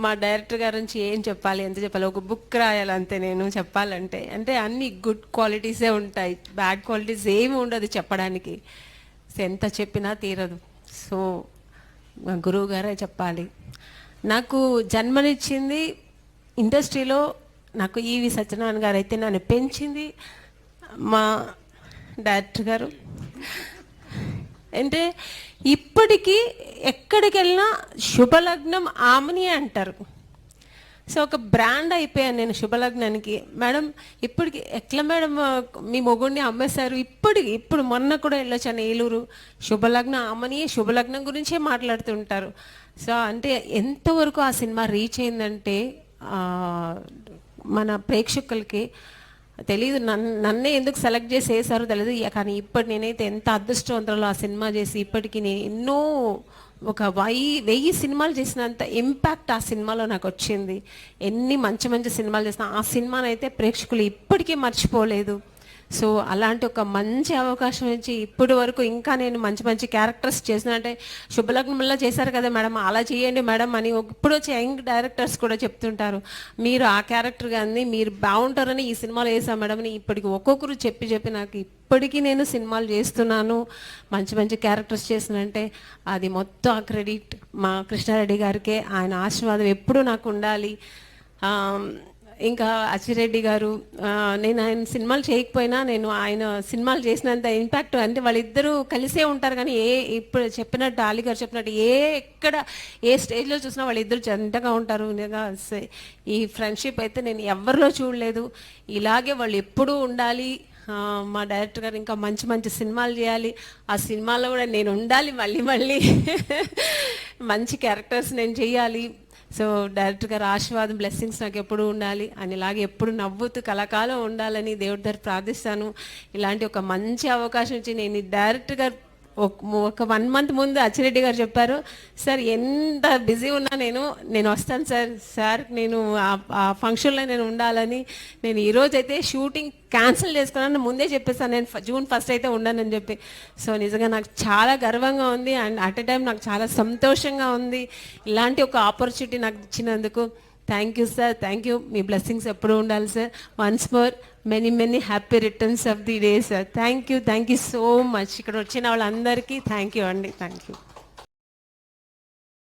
మా డైరెక్టర్ గారి నుంచి ఏం చెప్పాలి, ఎంత చెప్పాలి, ఒక బుక్ రాయాలి అంతే నేను చెప్పాలంటే. అంటే అన్ని గుడ్ క్వాలిటీసే ఉంటాయి, బ్యాడ్ క్వాలిటీస్ ఏమి ఉండదు చెప్పడానికి. సో ఎంత చెప్పినా తీరదు. సో మా గురువు గారే చెప్పాలి. నాకు జన్మనిచ్చింది ఇండస్ట్రీలో నాకు ఈవి సత్యనారాయణ గారు అయితే నన్ను పెంచింది మా డైరెక్టర్ గారు. అంటే ఇప్పటికీ ఎక్కడికి వెళ్ళినా శుభలగ్నం ఆమెని అంటారు. సో ఒక బ్రాండ్ అయిపోయాను నేను శుభలగ్నానికి. మేడం ఇప్పటికి ఎట్లా మేడం మీ మొగుడిని అమ్మేశారు, ఇప్పుడు మొన్న కూడా వెళ్ళొచ్చాను ఏలూరు, శుభలగ్నం ఆమెని శుభలగ్నం గురించే మాట్లాడుతుంటారు. సో అంటే ఎంతవరకు ఆ సినిమా రీచ్ అయిందంటే మన ప్రేక్షకులకి తెలీదు. నన్నే ఎందుకు సెలెక్ట్ చేసి వేసారో తెలియదు. కానీ ఇప్పటి నేనైతే ఎంత అదృష్టవంతులో ఆ సినిమా చేసి ఇప్పటికీ నేను ఎన్నో ఒక 1000 సినిమాలు చేసినంత ఇంపాక్ట్ ఆ సినిమాలో నాకు వచ్చింది. ఎన్ని మంచి మంచి సినిమాలు చేసిన ఆ సినిమానైతే ప్రేక్షకులు ఇప్పటికీ మర్చిపోలేదు. సో అలాంటి ఒక మంచి అవకాశం ఇచ్చి ఇప్పటి వరకు ఇంకా నేను మంచి మంచి క్యారెక్టర్స్ చేసిన, అంటే శుభలగ్నంలో చేశారు కదా మేడం అలా చేయండి మేడం అని ఇప్పుడు వచ్చే యంగ్ డైరెక్టర్స్ కూడా చెప్తుంటారు, మీరు ఆ క్యారెక్టర్ కానీ మీరు బాగుంటారని ఈ సినిమాలో వేసాం మేడం అని ఇప్పటికి ఒక్కొక్కరు చెప్పి నాకు ఇప్పటికీ నేను సినిమాలు చేస్తున్నాను, మంచి మంచి క్యారెక్టర్స్ చేసినంటే అది మొత్తం ఆ క్రెడిట్ మా కృష్ణారెడ్డి గారికే. ఆయన ఆశీర్వాదం ఎప్పుడూ నాకు ఉండాలి. ఇంకా అచ్చిరెడ్డి గారు, నేను ఆయన సినిమాలు చేయకపోయినా నేను ఆయన సినిమాలు చేసినంత ఇంపాక్ట్, అంటే వాళ్ళిద్దరూ కలిసే ఉంటారు. కానీ ఇప్పుడు చెప్పినట్టు అలీ గారు చెప్పినట్టు ఎక్కడ ఏ స్టేజ్లో చూసినా వాళ్ళిద్దరు జంటగా ఉంటారు. ఈ ఫ్రెండ్షిప్ అయితే నేను ఎవరిలో చూడలేదు. ఇలాగే వాళ్ళు ఎప్పుడూ ఉండాలి. మా డైరెక్టర్ గారు ఇంకా మంచి మంచి సినిమాలు చేయాలి, ఆ సినిమాలో కూడా నేను ఉండాలి, మళ్ళీ మంచి క్యారెక్టర్స్ నేను చేయాలి. సో డైరెక్టర్ గారు ఆశీర్వాదం బ్లెస్సింగ్స్ నాకు ఎప్పుడు ఉండాలి అని, ఇలాగే ఎప్పుడు నవ్వుతూ కళాకాలం ఉండాలని దేవుడి దగ్గర ప్రార్థిస్తాను. ఇలాంటి ఒక మంచి అవకాశం ఇచ్చి నేను డైరెక్టర్ గారు ఒక 1 మంత్ ముందు అచ్చిరెడ్డి గారు చెప్పారు, సార్ ఎంత బిజీ ఉన్నా నేను వస్తాను సార్ నేను ఆ ఫంక్షన్లో నేను ఉండాలని. నేను ఈరోజైతే షూటింగ్ క్యాన్సిల్ చేసుకున్నాను, ముందే చెప్పేస్తాను నేను జూన్ 1 అయితే ఉండనని చెప్పి. సో నిజంగా నాకు చాలా గర్వంగా ఉంది అండ్ అట్ ఎ టైం నాకు చాలా సంతోషంగా ఉంది ఇలాంటి ఒక ఆపర్చునిటీ నాకు ఇచ్చినందుకు. Thank you sir, thank you. Me blessings ఎప్పుడు ఉండాలి sir. Once more many happy returns of the day sir. Thank you so much. ఇక్కడ వచ్చిన వాళ్ళందరికీ థ్యాంక్ యూ అండి. Thank you.